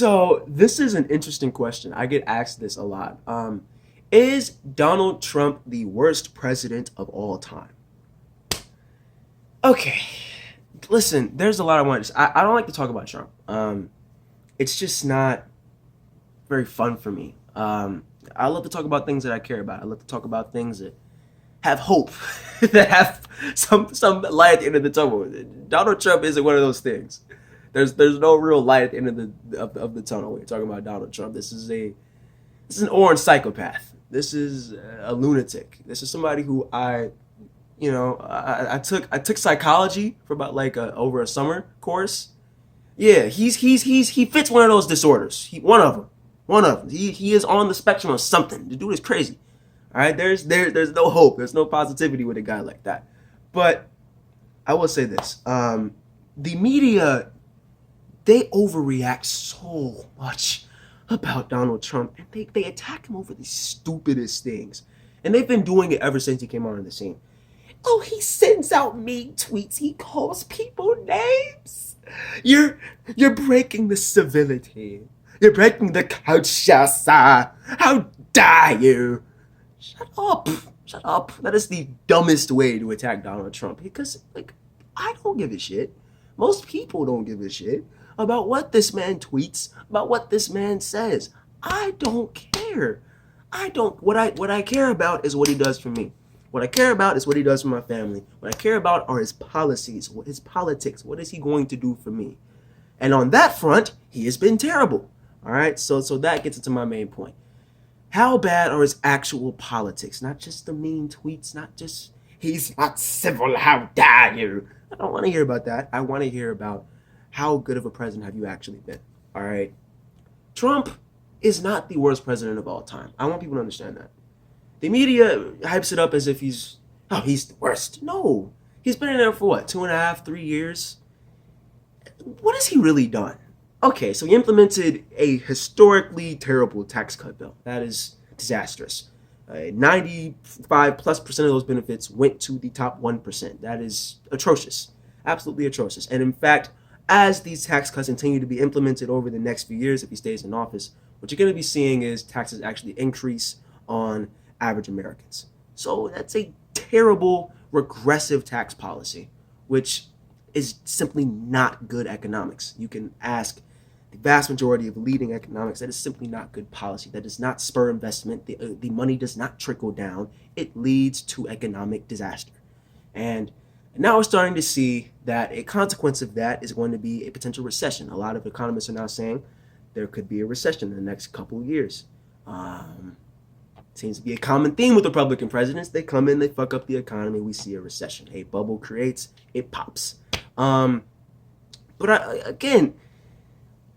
So this is an interesting question. I get asked this a lot. Is Donald Trump the worst president of all time? Okay, listen. There's a lot I want to. I don't like to talk about Trump. It's just not very fun for me. I love to talk about things that I care about. I love to talk about things that have hope, that have some light at the end of the tunnel. Donald Trump isn't one of those things. There's no real light at the end of the tunnel when you're talking about Donald Trump. This is an orange psychopath. This is a lunatic. This is somebody who I took psychology for about like over a summer course. Yeah, he fits one of those disorders. One of them. One of them. He is on the spectrum of something. The dude is crazy. All right, there's no hope. There's no positivity with a guy like that. But I will say this: the media, they overreact so much about Donald Trump, and they attack him over the stupidest things, and they've been doing it ever since he came on the scene. Oh, he sends out mean tweets. He calls people names. You're you're breaking the civility. You're breaking the culture, sir. How dare you? Shut up. Shut up. That is the dumbest way to attack Donald Trump because, like, I don't give a shit. Most people don't give a shit about what this man tweets, about what this man says. I don't care. I don't. What I care about is what he does for me. What I care about is what he does for my family. What I care about are his policies, his politics. What is he going to do for me? And on that front, he has been terrible. All right, so that gets into my main point. How bad are his actual politics? Not just the mean tweets, not just he's not civil, how dare you? I don't want to hear about that. I want to hear about how good of a president have you actually been. All right. Trump is not the worst president of all time. I want people to understand that. The media hypes it up as if he's the worst. No. He's been in there for what, 2.5, 3 years? What has he really done? Okay, so he implemented a historically terrible tax cut bill. That is disastrous. 95 plus percent of those benefits went to the top 1%. That is atrocious. Absolutely atrocious. And in fact, as these tax cuts continue to be implemented over the next few years, if he stays in office, what you're going to be seeing is taxes actually increase on average Americans. So that's a terrible, regressive tax policy, which is simply not good economics. You can ask the vast majority of leading economics, that is simply not good policy. That does not spur investment. The money does not trickle down. It leads to economic disaster. And now we're starting to see that a consequence of that is going to be a potential recession. A lot of economists are now saying there could be a recession in the next couple of years. Seems to be a common theme with Republican presidents. They come in, they fuck up the economy, we see a recession. A bubble creates, it pops. Again,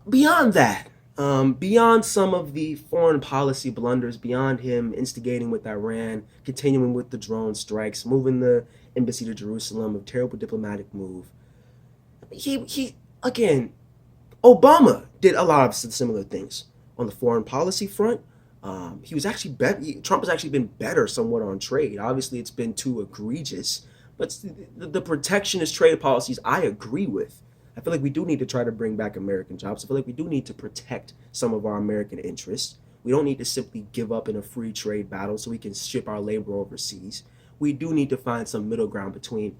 beyond that, beyond some of the foreign policy blunders, beyond him instigating with Iran, continuing with the drone strikes, moving the embassy to Jerusalem, a terrible diplomatic move. He again, Obama did a lot of similar things on the foreign policy front. He was actually Trump has actually been better somewhat on trade. Obviously, it's been too egregious, but the protectionist trade policies I agree with. I feel like we do need to try to bring back American jobs. I feel like we do need to protect some of our American interests. We don't need to simply give up in a free trade battle so we can ship our labor overseas. We do need to find some middle ground between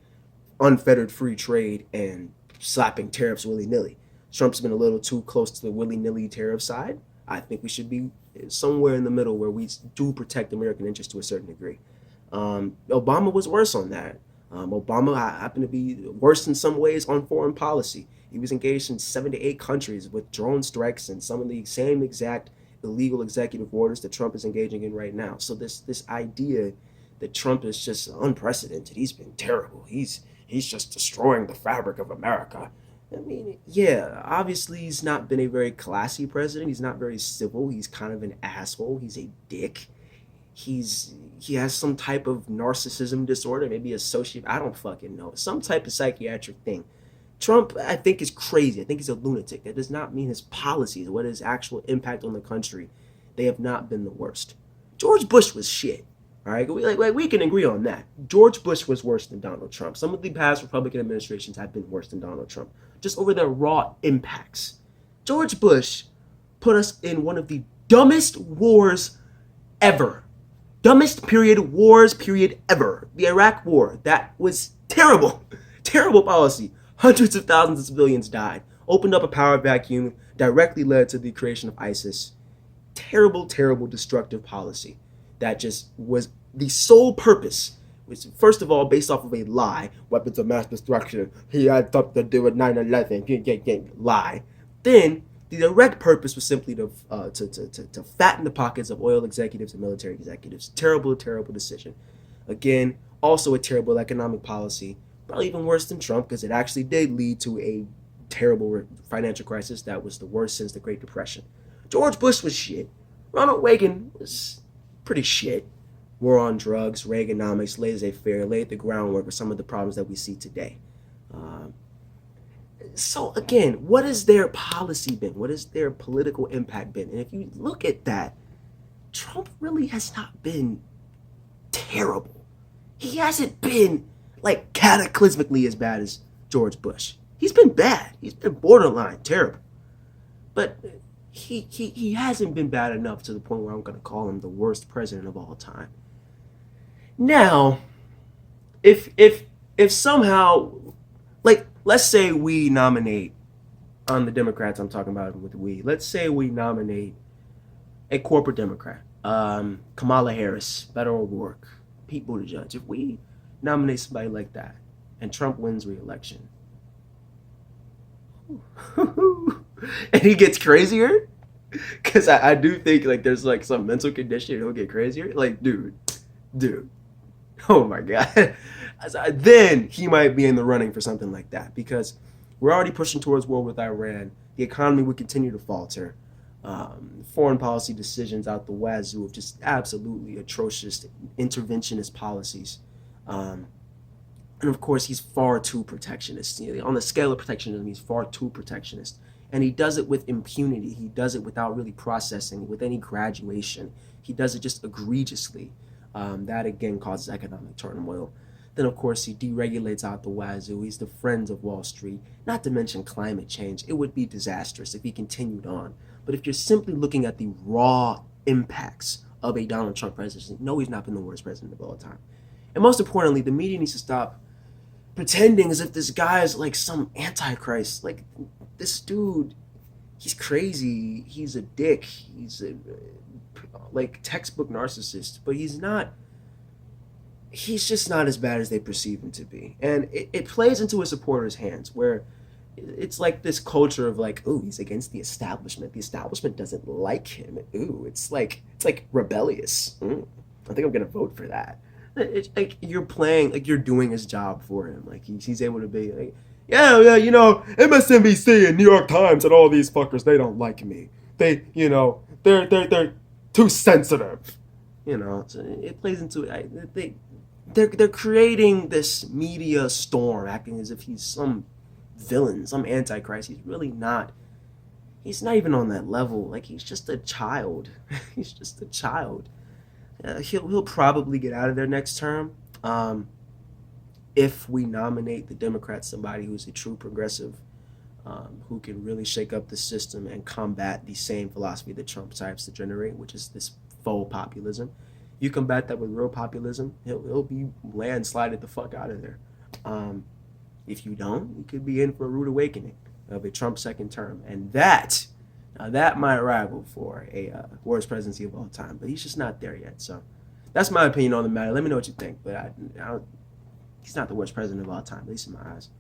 unfettered free trade and slapping tariffs willy-nilly. Trump's been a little too close to the willy-nilly tariff side. I think we should be somewhere in the middle where we do protect American interests to a certain degree. Obama was worse on that. Obama happened to be worse in some ways on foreign policy. He was engaged in 7 to 8 countries with drone strikes and some of the same exact illegal executive orders that Trump is engaging in right now. So this idea that Trump is just unprecedented, he's been terrible. He's just destroying the fabric of America. I mean, yeah, obviously he's not been a very classy president. He's not very civil. He's kind of an asshole. He's a dick. He has some type of narcissism disorder, maybe a I don't fucking know. Some type of psychiatric thing. Trump, I think, is crazy. I think he's a lunatic. That does not mean his policies, what his actual impact on the country, they have not been the worst. George Bush was shit. All right, we can agree on that. George Bush was worse than Donald Trump. Some of the past Republican administrations have been worse than Donald Trump, just over their raw impacts. George Bush put us in one of the dumbest wars ever. Dumbest wars ever. The Iraq War. That was terrible. Terrible policy. Hundreds of thousands of civilians died. Opened up a power vacuum. Directly led to the creation of ISIS. Terrible, terrible, destructive policy. That just was the sole purpose. Was first of all based off of a lie. Weapons of mass destruction. He had something to do with 9/11. Lie. Then the direct purpose was simply to fatten the pockets of oil executives and military executives. Terrible, terrible decision. Again, also a terrible economic policy. Probably even worse than Trump, because it actually did lead to a terrible financial crisis that was the worst since the Great Depression. George Bush was shit. Ronald Reagan was pretty shit. War on drugs, Reaganomics, laissez-faire, laid the groundwork for some of the problems that we see today. So again, what has their policy been? What has their political impact been? And if you look at that, Trump really has not been terrible. He hasn't been like cataclysmically as bad as George Bush. He's been bad. He's been borderline terrible. But he hasn't been bad enough to the point where I'm going to call him the worst president of all time. Now, if somehow, like, let's say we nominate, on the Democrats I'm talking about with we, let's say we nominate a corporate Democrat, Kamala Harris, Beto O'Rourke, Pete Buttigieg. If we nominate somebody like that and Trump wins re-election, and he gets crazier, because I do think like there's like some mental condition he'll get crazier. Like, dude, oh my God. Then he might be in the running for something like that, because we're already pushing towards war with Iran. The economy would continue to falter. Foreign policy decisions out the wazoo of just absolutely atrocious interventionist policies. And of course, he's far too protectionist. You know, on the scale of protectionism, he's far too protectionist. And he does it with impunity. He does it without really processing, with any graduation. He does it just egregiously. That, again, causes economic turmoil. Then, of course, he deregulates out the wazoo. He's the friend of Wall Street. Not to mention climate change. It would be disastrous if he continued on. But if you're simply looking at the raw impacts of a Donald Trump presidency, no, he's not been the worst president of all time. And most importantly, the media needs to stop pretending as if this guy is like some antichrist. Like, this dude, he's crazy. He's a dick. He's a like textbook narcissist. But he's not. He's just not as bad as they perceive him to be. And it plays into his supporters' hands, where it's like this culture of like, ooh, he's against the establishment. The establishment doesn't like him. Ooh, it's like rebellious. I think I'm gonna vote for that. It's like you're playing, like you're doing his job for him. Like he's able to be like, yeah, you know, MSNBC and New York Times and all these fuckers, they don't like me. They, you know, they're too sensitive. You know, so it plays into it. They're creating this media storm, acting as if he's some villain, some antichrist. He's really not. He's not even on that level. Like, he's just a child. He's just a child. He'll probably get out of there next term. If we nominate the Democrats somebody who's a true progressive, who can really shake up the system and combat the same philosophy that Trump types to generate, which is this faux populism. You combat that with real populism, he'll be landslided the fuck out of there. If you don't, you could be in for a rude awakening of a Trump second term. And that might rival for a worst presidency of all time. But he's just not there yet. So that's my opinion on the matter. Let me know what you think. But he's not the worst president of all time, at least in my eyes.